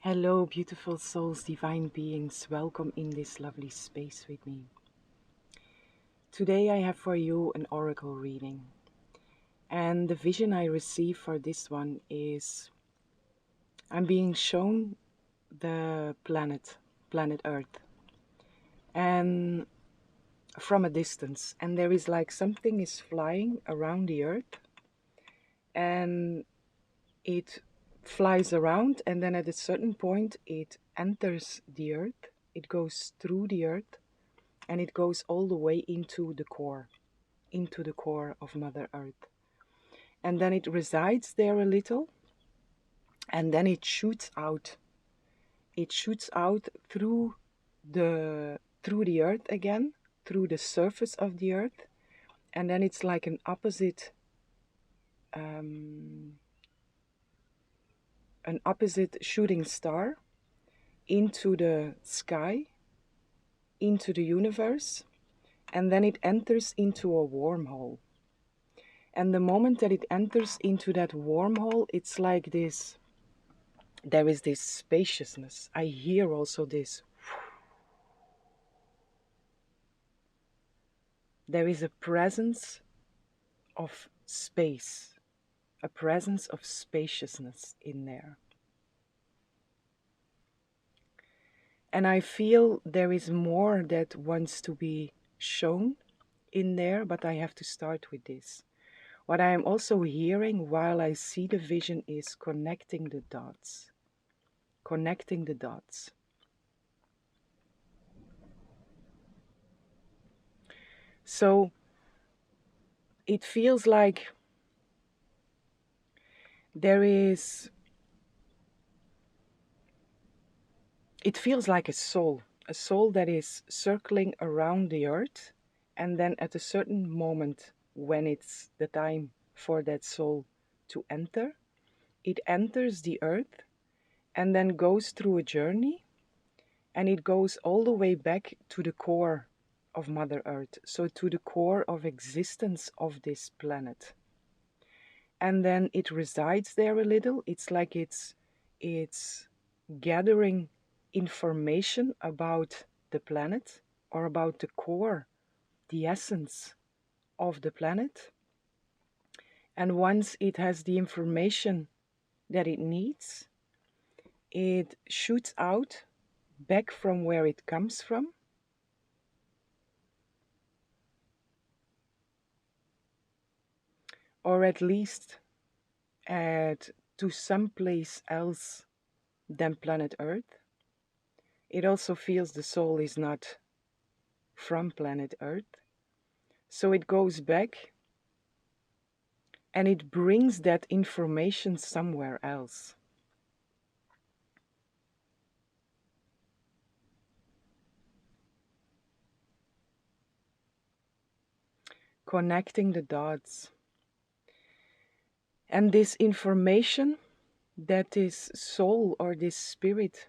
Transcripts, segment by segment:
Hello, beautiful souls, divine beings. Welcome in this lovely space with me. Today I have for you an oracle reading. And the vision I receive for this one is I'm being shown the planet Earth. And from a distance. And there is like something is flying around the Earth. And it flies around, and then at a certain point it enters the Earth. It goes through the Earth. And it goes all the way into the core of Mother Earth. And then it resides there a little, and then it shoots out. It shoots out through the Earth again, through the surface of the Earth, and then it's like um, an opposite shooting star into the sky, into the universe, and then it enters into a wormhole. And the moment that it enters into that wormhole, it's like this, there is this spaciousness. I hear also this. There is a presence of space, a presence of spaciousness in there. And I feel there is more that wants to be shown in there, but I have to start with this. What I am also hearing while I see the vision is connecting the dots. Connecting the dots. So it feels like it feels like a soul that is circling around the earth, and then at a certain moment when it's the time for that soul to enter, it enters the earth and then goes through a journey, and it goes all the way back to the core of Mother Earth, so to the core of existence of this planet. And then it resides there a little. It's like it's gathering information about the planet, or about the core, the essence of the planet. And once it has the information that it needs, it shoots out back from where it comes from, or at least to some place else than planet Earth. It also feels the soul is not from planet Earth. So it goes back and it brings that information somewhere else. Connecting the dots. And this information that this soul or this spirit,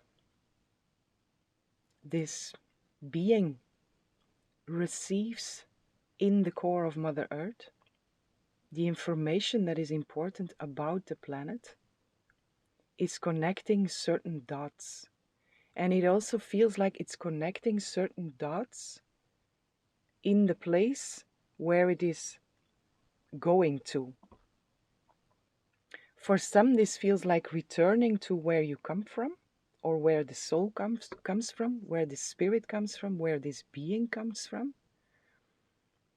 this being, receives in the core of Mother Earth, the information that is important about the planet, is connecting certain dots. And it also feels like it's connecting certain dots in the place where it is going to. For some, this feels like returning to where you come from, or where the soul comes from, where the spirit comes from, where this being comes from.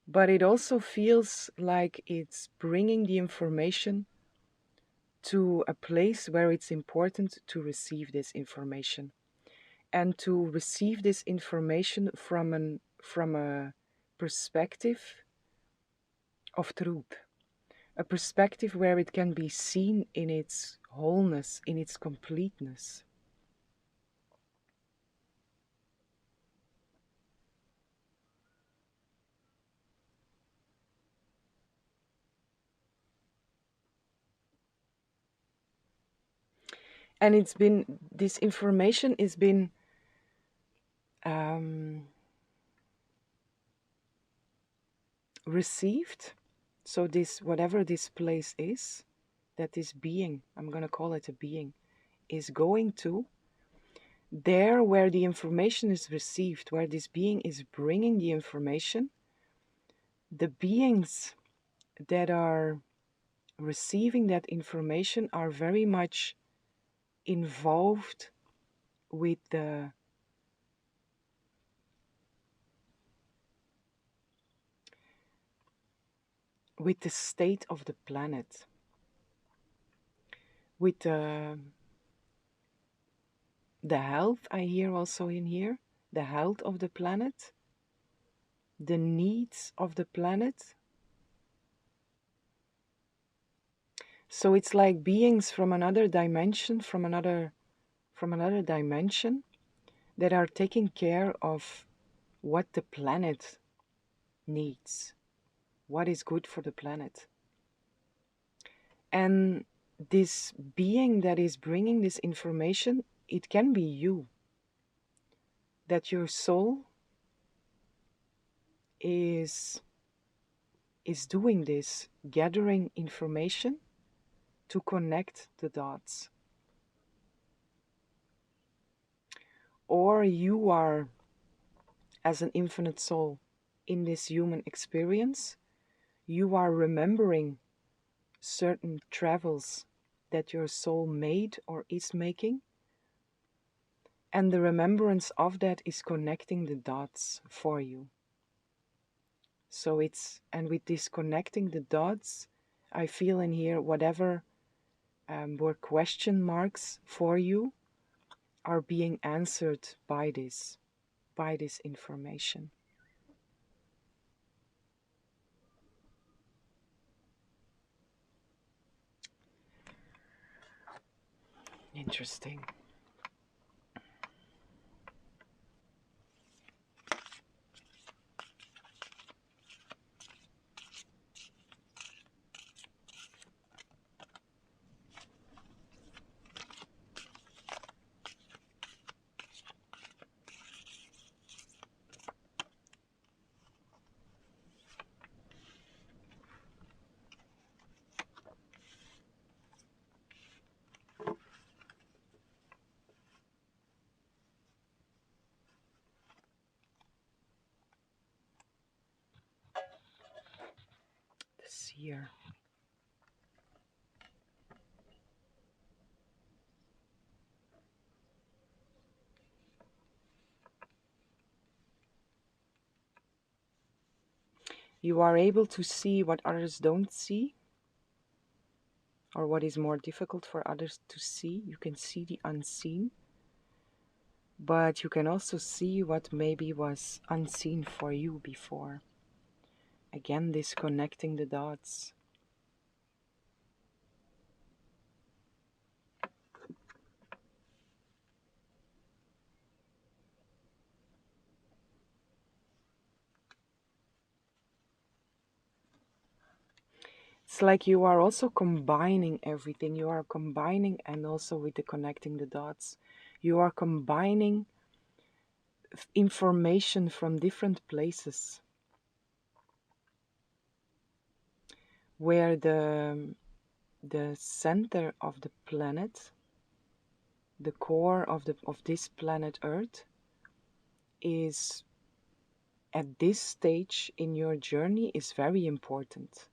But it also feels like it's bringing the information to a place where it's important to receive this information, and to receive this information from a perspective of truth, a perspective where it can be seen in its wholeness, in its completeness. And this information has been received. So this, whatever this place is, that this being, I'm going to call it a being, is going to, there where the information is received, where this being is bringing the information, the beings that are receiving that information are very much involved with the state of the planet, with the health. I hear also in here the health of the planet, the needs of the planet. So it's like beings from another dimension, from another dimension, that are taking care of what the planet needs, what is good for the planet. And this being that is bringing this information, it can be you, that your soul is doing this, gathering information to connect the dots. Or you are, as an infinite soul in this human experience, you are remembering certain travels that your soul made or is making, and the remembrance of that is connecting the dots for you. So and with this connecting the dots, I feel in here whatever were question marks for you are being answered by this information. Interesting. The seer. You are able to see what others don't see, or what is more difficult for others to see. You can see the unseen, but you can also see what maybe was unseen for you before. Again, this connecting the dots. It's like you are also combining everything. You are combining, and also with the connecting the dots, you are combining information from different places where the center of the planet, the core of this planet Earth, is at this stage in your journey is very important.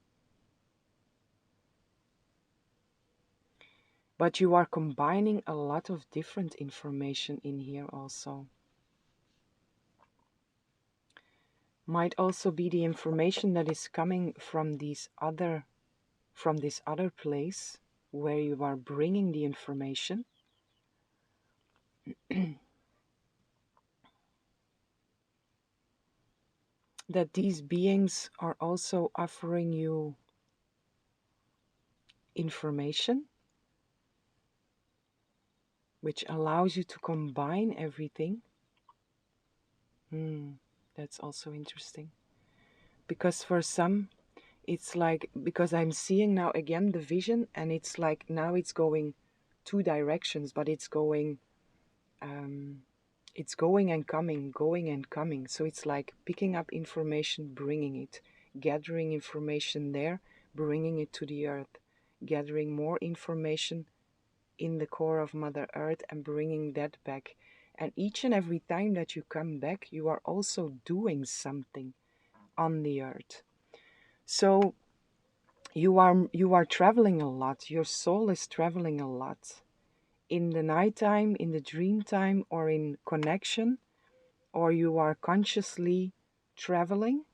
But you are combining a lot of different information in here also. Might also be the information that is coming from this other place where you are bringing the information. That these beings are also offering you information which allows you to combine everything. That's also interesting. Because for some, it's like, because I'm seeing now again the vision, and it's like now it's going two directions, but it's going and coming, going and coming. So it's like picking up information, bringing it, gathering information there, bringing it to the earth, gathering more information in the core of Mother Earth and bringing that back. And each and every time that you come back, you are also doing something on the earth. So you are traveling a lot. Your soul is traveling a lot. In the nighttime, in the dream time, or in connection, or you are consciously traveling,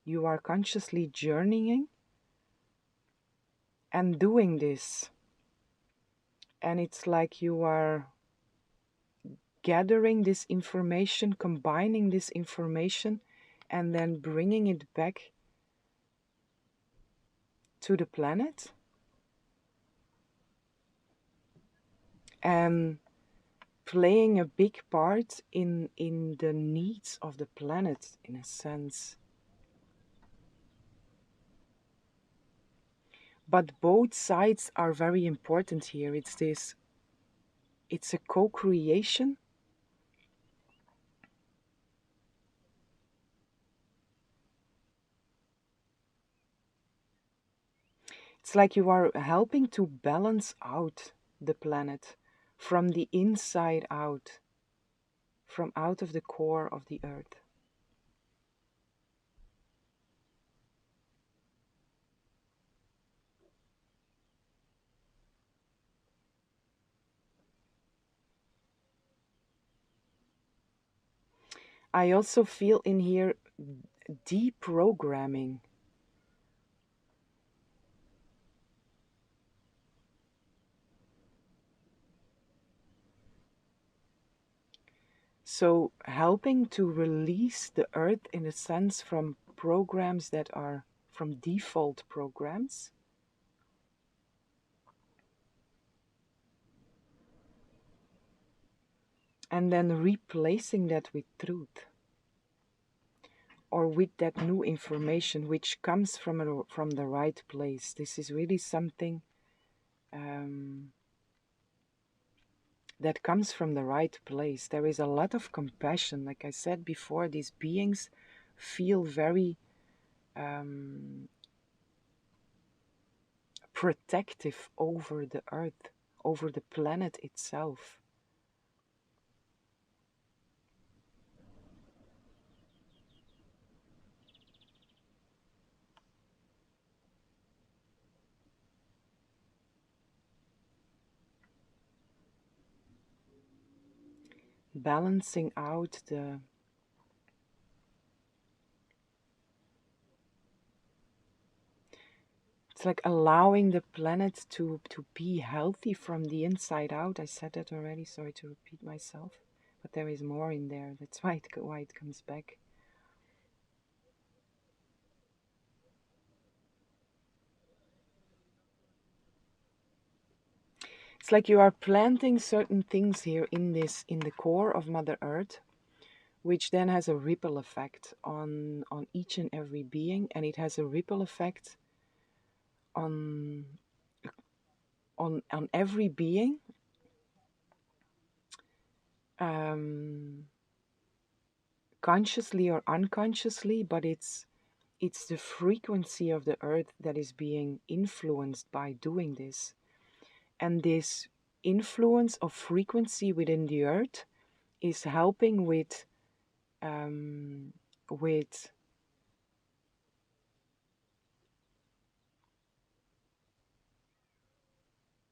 you are consciously journeying and doing this. And it's like you are gathering this information, combining this information, and then bringing it back to the planet. And playing a big part in the needs of the planet, in a sense. But both sides are very important here. It's a co-creation. It's like you are helping to balance out the planet from the inside out, from out of the core of the earth. I also feel in here deprogramming. So helping to release the earth in a sense from programs that are from default programs. And then replacing that with truth. Or with that new information which comes from the right place. This is really something that comes from the right place. There is a lot of compassion. Like I said before, these beings feel very protective over the earth, over the planet itself. Balancing out the it's like allowing the planet to be healthy from the inside out. I said that already, sorry to repeat myself, but there is more in there. That's why it comes back. It's like you are planting certain things here in the core of Mother Earth, which then has a ripple effect on each and every being, and it has a ripple effect on on every being, consciously or unconsciously, but it's the frequency of the earth that is being influenced by doing this. And this influence of frequency within the earth is helping um, with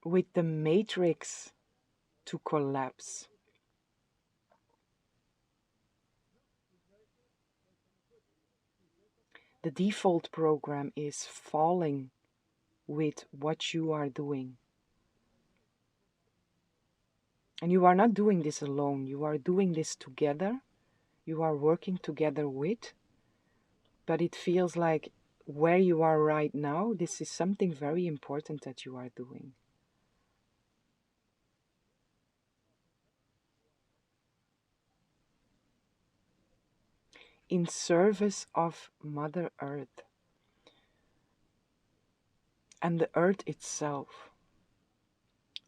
with the matrix to collapse. The default program is falling with what you are doing. And you are not doing this alone. You are doing this together. You are working together with. But it feels like where you are right now, this is something very important that you are doing. In service of Mother Earth and the earth itself,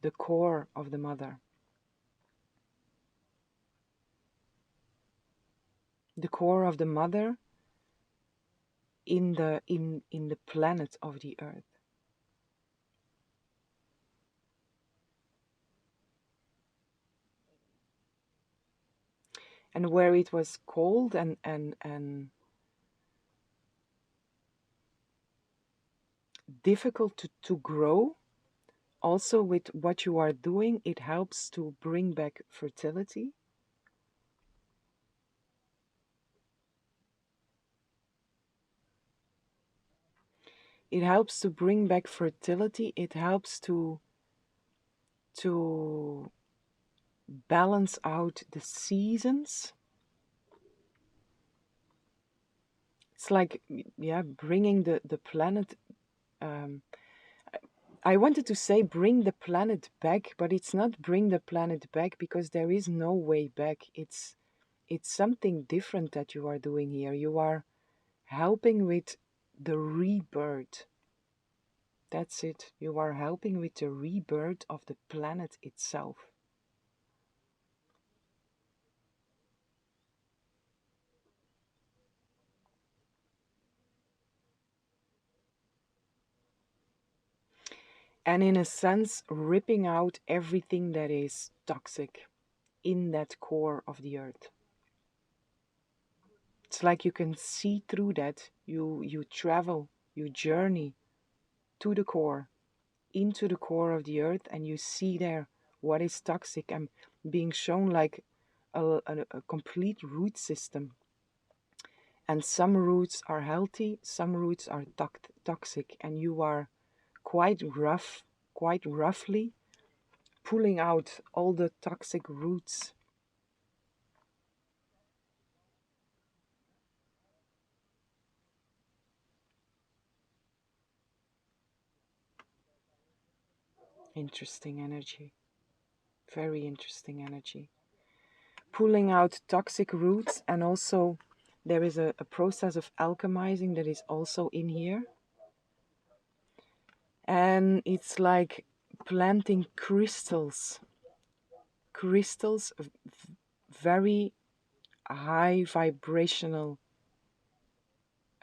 the core of the Mother, the core of the Mother in the planet of the earth. And where it was cold and difficult to grow, also with what you are doing, it helps to bring back fertility. It helps to bring back fertility. It helps to balance out the seasons. It's like, yeah, bringing the planet. Um, I wanted to say bring the planet back, but it's not bring the planet back because there is no way back. It's something different that you are doing here. You are helping with the rebirth. That's it. You are helping with the rebirth of the planet itself. And in a sense, ripping out everything that is toxic in that core of the earth. It's like you can see through that. You travel, you journey to the core, into the core of the earth, and you see there what is toxic and being shown like a complete root system. And some roots are healthy, some roots are toxic, and you are quite roughly pulling out all the toxic roots. Interesting energy. Very interesting energy. Pulling out toxic roots, and also there is a process of alchemizing that is also in here. And it's like planting crystals, very high vibrational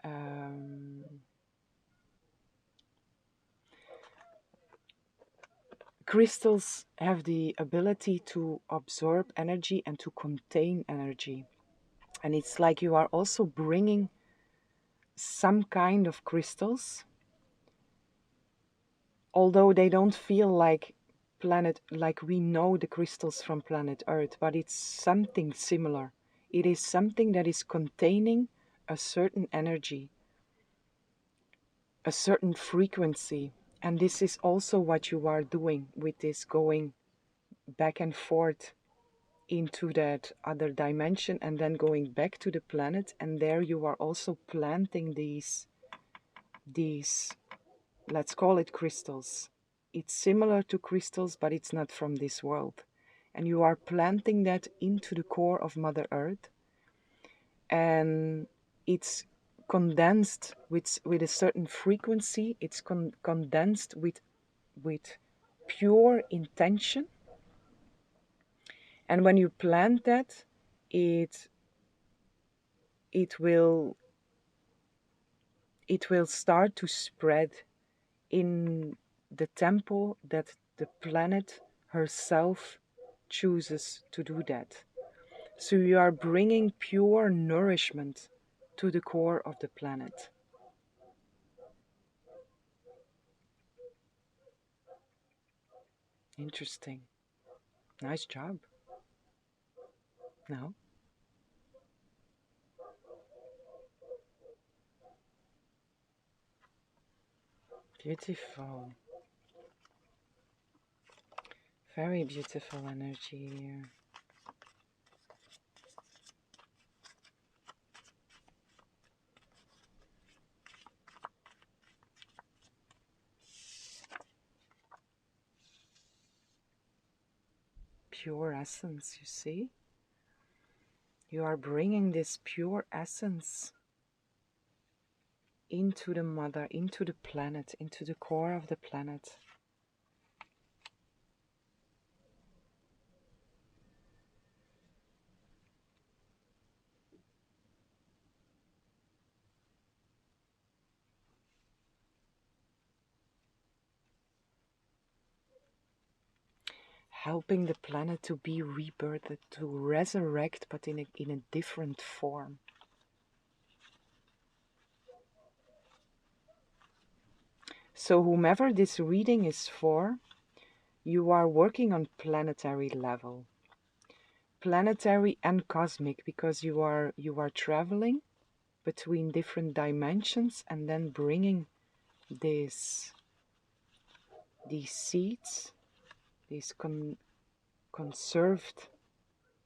um, crystals have the ability to absorb energy and to contain energy. And it's like you are also bringing some kind of crystals, although they don't feel like like we know the crystals from planet Earth, but it's something similar. It is something that is containing a certain energy, a certain frequency. And this is also what you are doing with this, going back and forth into that other dimension and then going back to the planet. And there you are also planting these, let's call it crystals. It's similar to crystals, but it's not from this world. And you are planting that into the core of Mother Earth, and it's condensed with a certain frequency. It's condensed with pure intention. And when you plant that, it it will it will start to spread in the tempo that the planet herself chooses to do that. So you are bringing pure nourishment to the core of the planet. Interesting. Nice job. No? Beautiful. Very beautiful energy here. Pure essence, you see? You are bringing this pure essence into the mother, into the planet, into the core of the planet. helping the planet to be rebirthed, to resurrect, but in a different form. So whomever this reading is for, you are working on planetary level. Planetary and cosmic, because you are traveling between different dimensions and then bringing these seeds, this conserved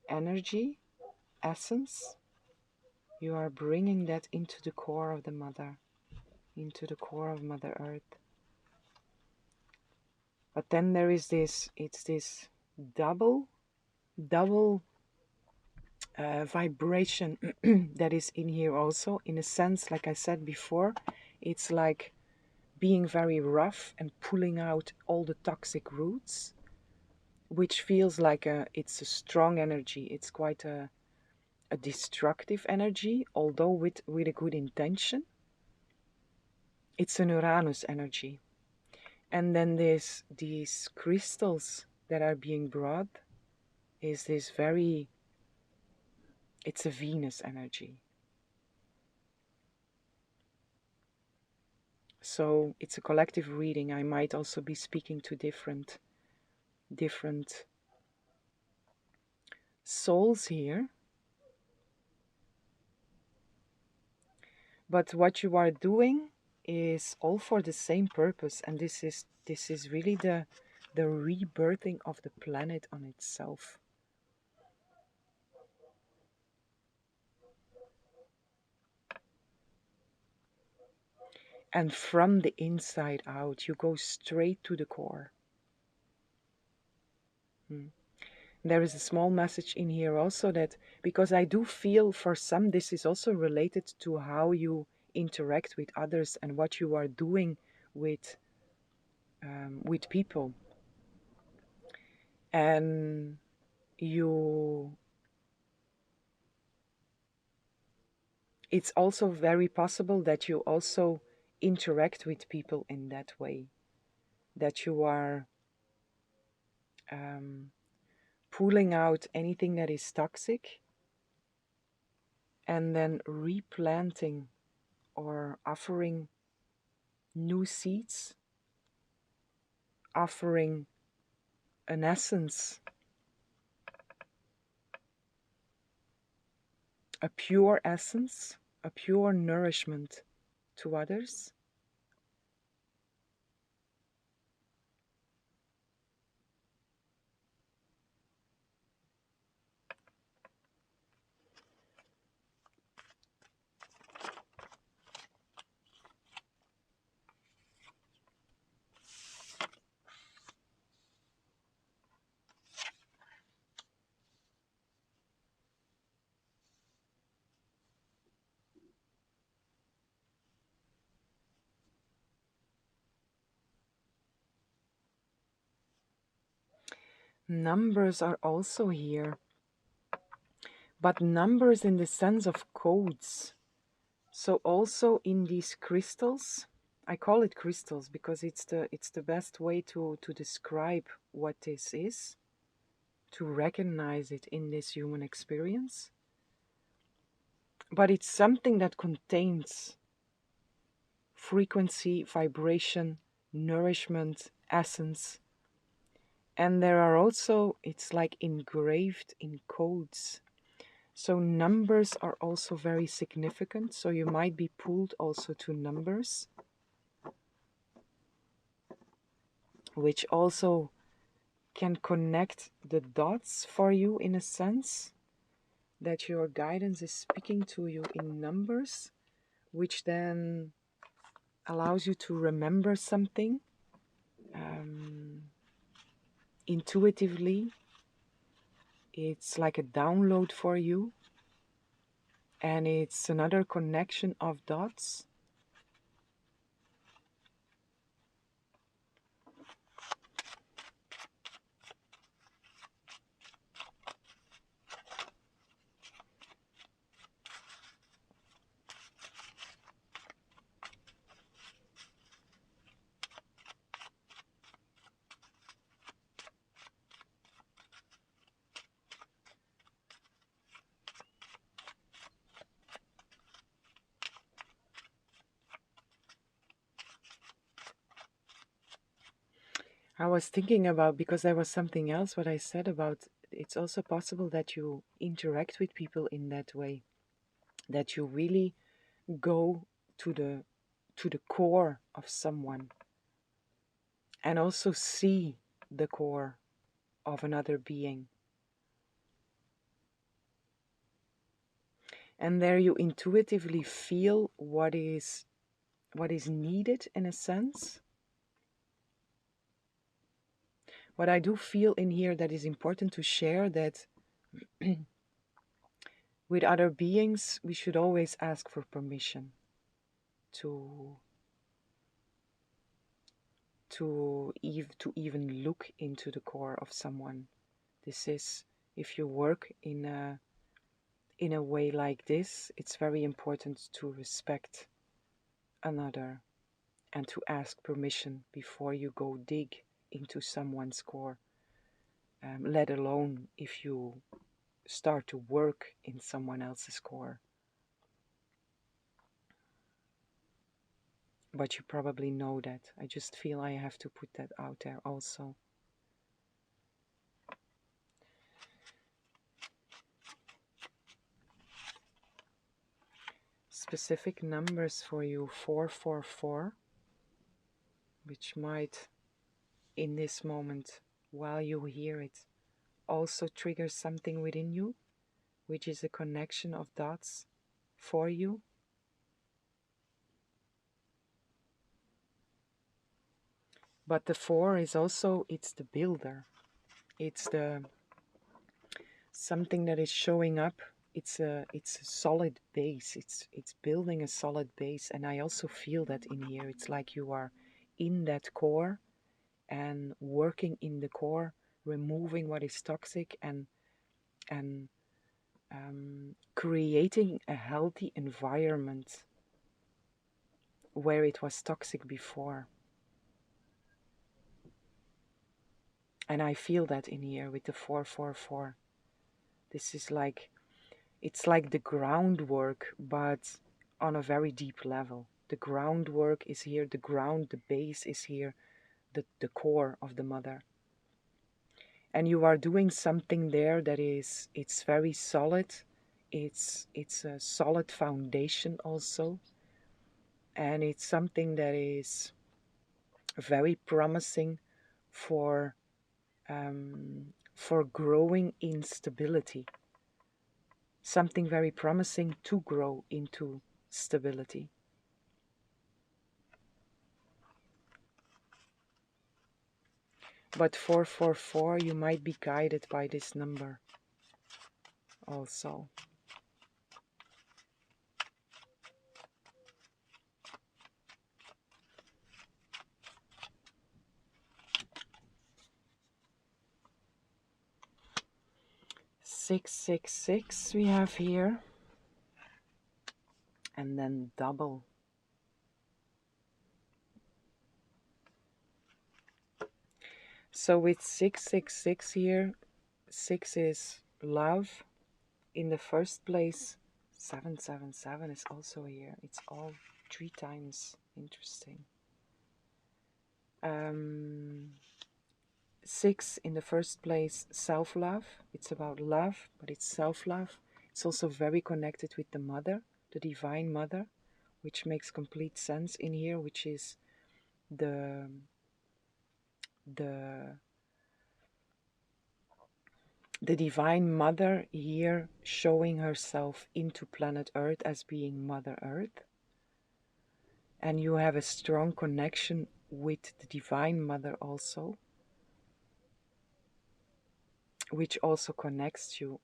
energy, essence, you are bringing that into the core of the mother, into the core of Mother Earth. But then there is this, it's this double vibration that is in here also. In a sense, like I said before, it's like being very rough and pulling out all the toxic roots, which feels like it's a strong energy. It's quite a destructive energy, although with a good intention. It's an Uranus energy. And then there's these crystals that are being brought, is this very, it's a Venus energy. So it's a collective reading. I might also be speaking to different souls here. But what you are doing is all for the same purpose, and this is really the rebirthing of the planet on itself. And from the inside out, you go straight to the core. There is a small message in here also, that because I do feel for some this is also related to how you interact with others and what you are doing with people. And it's also very possible that you also interact with people in that way, that you are pulling out anything that is toxic and then replanting or offering new seeds, offering an essence, a pure essence, a pure nourishment to others. Numbers are also here, but numbers in the sense of codes. So also in these crystals, I call it crystals because it's the best way to describe what this is, to recognize it in this human experience. But it's something that contains frequency, vibration, nourishment, essence. And there are also, it's like engraved in codes. So numbers are also very significant. So you might be pulled also to numbers, which also can connect the dots for you in a sense, that your guidance is speaking to you in numbers, which then allows you to remember something intuitively. It's like a download for you, and it's another connection of dots. I was thinking about, because there was something else what I said about, it's also possible that you interact with people in that way, that you really go to the core of someone and also see the core of another being. And there you intuitively feel what is needed in a sense. What I do feel in here that is important to share, that with other beings we should always ask for permission to even look into the core of someone. This is, if you work in a way like this, it's very important to respect another and to ask permission before you go dig into someone's core, let alone if you start to work in someone else's core. But you probably know that. I just feel I have to put that out there also. Specific numbers for you: 444, which might, in this moment, while you hear it, also trigger something within you, which is a connection of dots for you. But the 4 is also, it's the builder. It's the something that is showing up. It's a solid base. It's building a solid base, and I also feel that in here. It's like you are in that core and working in the core, removing what is toxic and creating a healthy environment where it was toxic before. And I feel that in here with the 444. This is like, it's like the groundwork, but on a very deep level. The groundwork is here, the ground, the base is here, the core of the mother. And you are doing something there that is, it's very solid. It's a solid foundation also. And it's something that is very promising for growing in stability. Something very promising to grow into stability. But 444, you might be guided by this number also. Six, 6, 6 we have here. And then double. So with 666 here, 6 is love in the first place. 777 is also here. It's all 3 times. Interesting. 6 in the first place, self-love. It's about love, but it's self-love. It's also very connected with the mother, the divine mother, which makes complete sense in here, which is the divine mother here, showing herself into planet Earth as being Mother Earth. And you have a strong connection with the divine mother also, which also connects you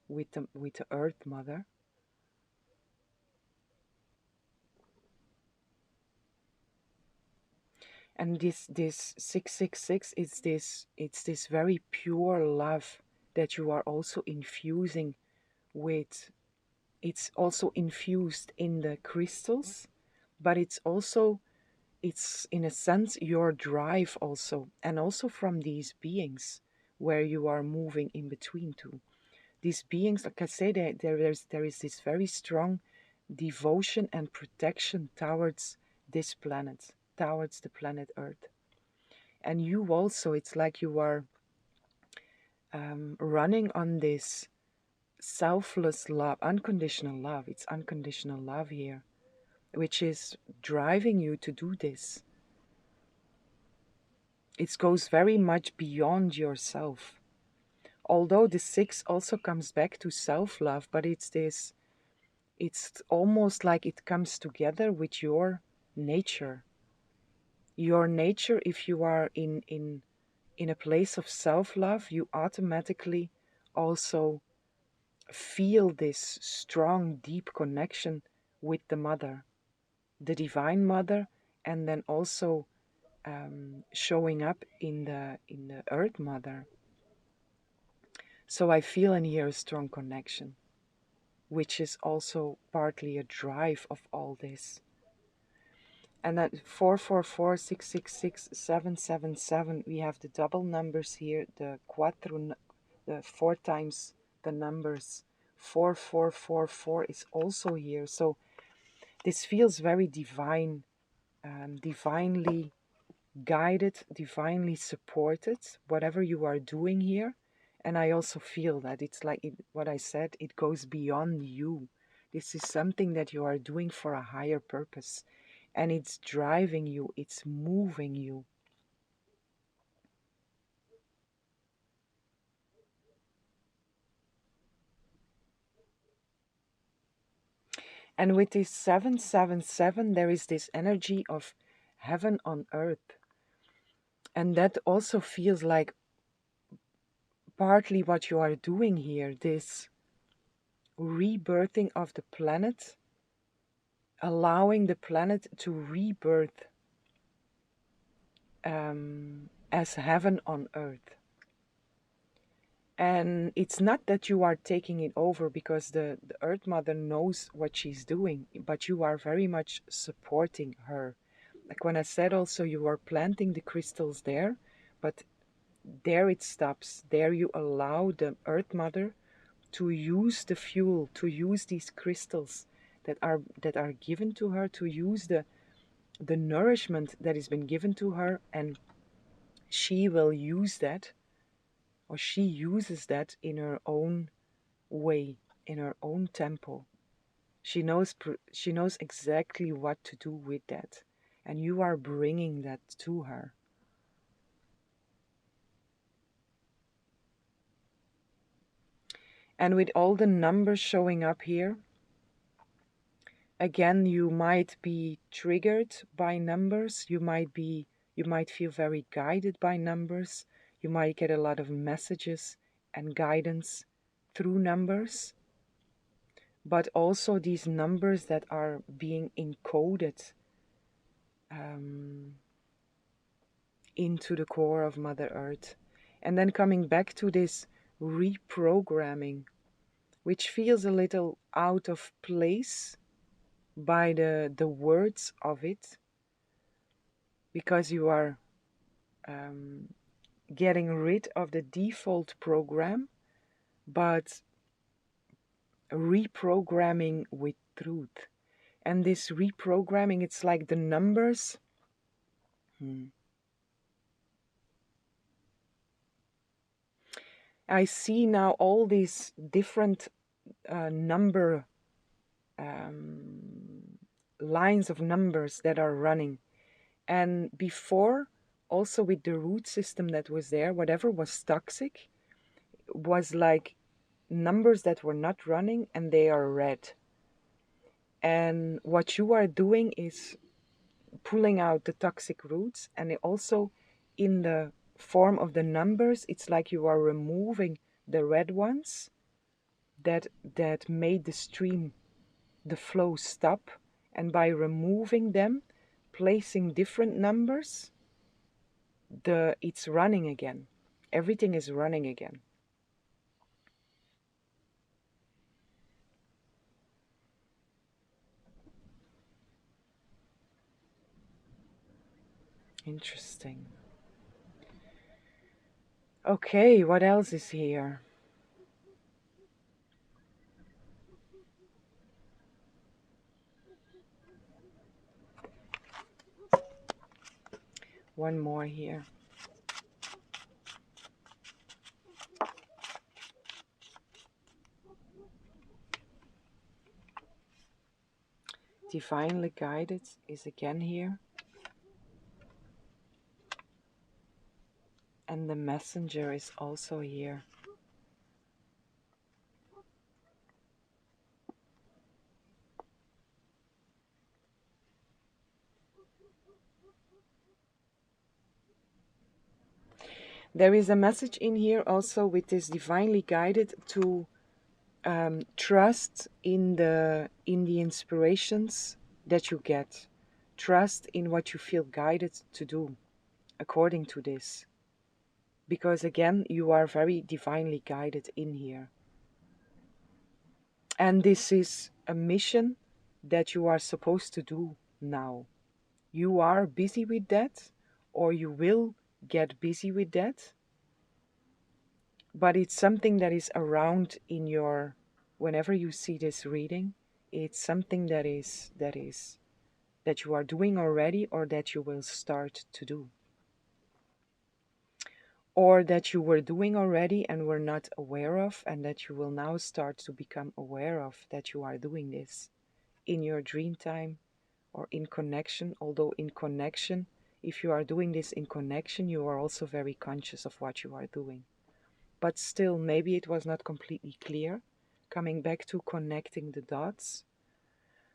with the Earth Mother. And this 666 is this very pure love that you are also infusing with. It's also infused in the crystals, but it's in a sense your drive also, and also from these beings where you are moving in between two. These beings, like I say, there is this very strong devotion and protection towards this planet, towards the planet Earth. And you also, it's like you are running on this selfless love, unconditional love. It's unconditional love here, which is driving you to do this. It goes very much beyond yourself. Although the six also comes back to self-love, but it's this, it's almost like it comes together with your nature. Your nature, if you are in a place of self-love, you automatically also feel this strong, deep connection with the mother, the divine mother, and then also showing up in the earth mother. So I feel and hear a strong connection, which is also partly a drive of all this. And at 444 666 777, we have the double numbers here, the quattro, the 4 times the numbers. 4444 is also here. So this feels very divine, divinely guided, divinely supported, whatever you are doing here. And I also feel that it's like what I said, it goes beyond you. This is something that you are doing for a higher purpose. And it's driving you, it's moving you. And with this 777, there is this energy of heaven on earth. And that also feels like partly what you are doing here, this rebirthing of the planet, allowing the planet to rebirth as heaven on earth. And it's not that you are taking it over, because the Earth Mother knows what she's doing, but you are very much supporting her. Like when I said also, you are planting the crystals there, but there it stops. There you allow the Earth Mother to use the fuel, to use these crystals that are given to her, to use the nourishment that has been given to her, and she will use that, or she uses that in her own way, in her own tempo. She knows exactly what to do with that, and you are bringing that to her. And with all the numbers showing up here, again, you might be triggered by numbers. You might feel very guided by numbers. You might get a lot of messages and guidance through numbers. But also these numbers that are being encoded into the core of Mother Earth. And then coming back to this reprogramming, which feels a little out of place by the words of it, because you are getting rid of the default program, but reprogramming with truth. And this reprogramming, it's like the numbers. I see now all these different number lines of numbers that are running. And before, also with the root system that was there, whatever was toxic was like numbers that were not running, and they are red. And what you are doing is pulling out the toxic roots, and it also in the form of the numbers, it's like you are removing the red ones that made the stream, the flow, stop. And by removing them, placing different numbers, it's running again. Everything is running again. Interesting. Okay, what else is here? One more here. Divinely guided is again here. And the messenger is also here. There is a message in here also with this divinely guided to trust in the inspirations that you get. Trust in what you feel guided to do according to this. Because again, you are very divinely guided in here. And this is a mission that you are supposed to do now. You are busy with that, or you will get busy with that. But it's something that is around in your, whenever you see this reading, it's something that you are doing already, or that you will start to do, or that you were doing already and were not aware of, and that you will now start to become aware of that you are doing this in your dream time or in connection. Although in connection, if you are doing this in connection, you are also very conscious of what you are doing. But still, maybe it was not completely clear, coming back to connecting the dots.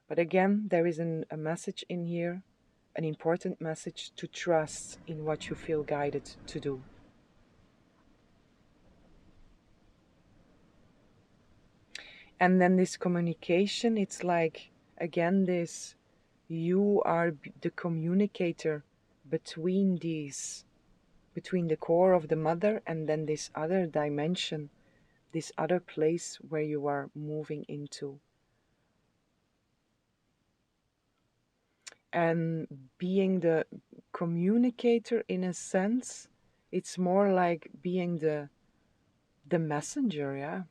But again, there is a message in here, an important message to trust in what you feel guided to do. And then this communication, it's like, again, this, you are the communicator between these, between the core of the mother and then this other dimension, this other place where you are moving into. And being the communicator, in a sense, it's more like being the messenger, yeah,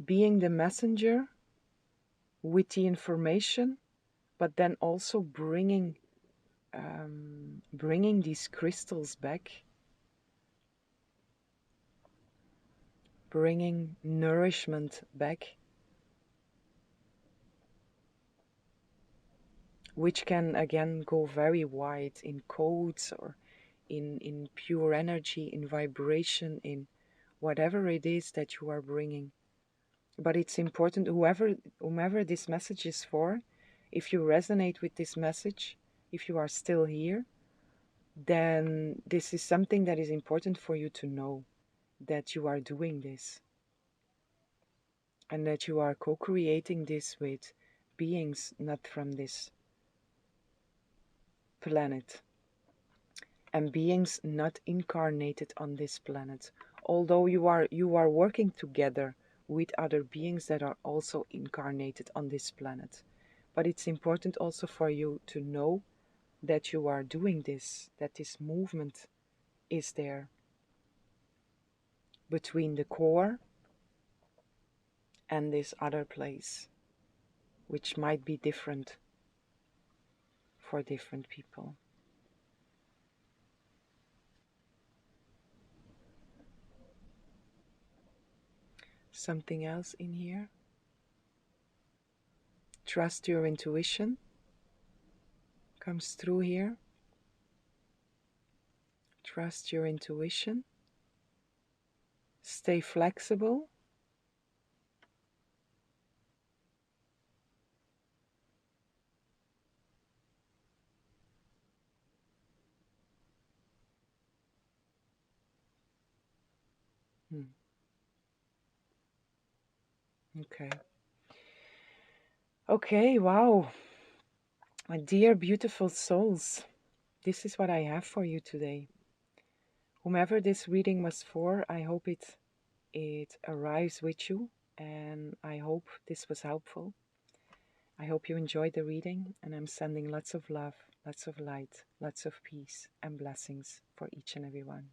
being the messenger with the information, but then also bringing these crystals back, bringing nourishment back, which can again go very wide in codes or in pure energy, in vibration, in whatever it is that you are bringing. But it's important, whomever this message is for, if you resonate with this message, if you are still here, then this is something that is important for you to know, that you are doing this and that you are co-creating this with beings not from this planet, and beings not incarnated on this planet, although you are working together with other beings that are also incarnated on this planet. But it's important also for you to know that you are doing this, that this movement is there between the core and this other place, which might be different for different people. Something else in here? Trust your intuition comes through here. Trust your intuition. Stay flexible. Okay. Okay, wow. My dear beautiful souls, this is what I have for you today. Whomever this reading was for, I hope it arrives with you, and I hope this was helpful. I hope you enjoyed the reading, and I'm sending lots of love, lots of light, lots of peace and blessings for each and every one.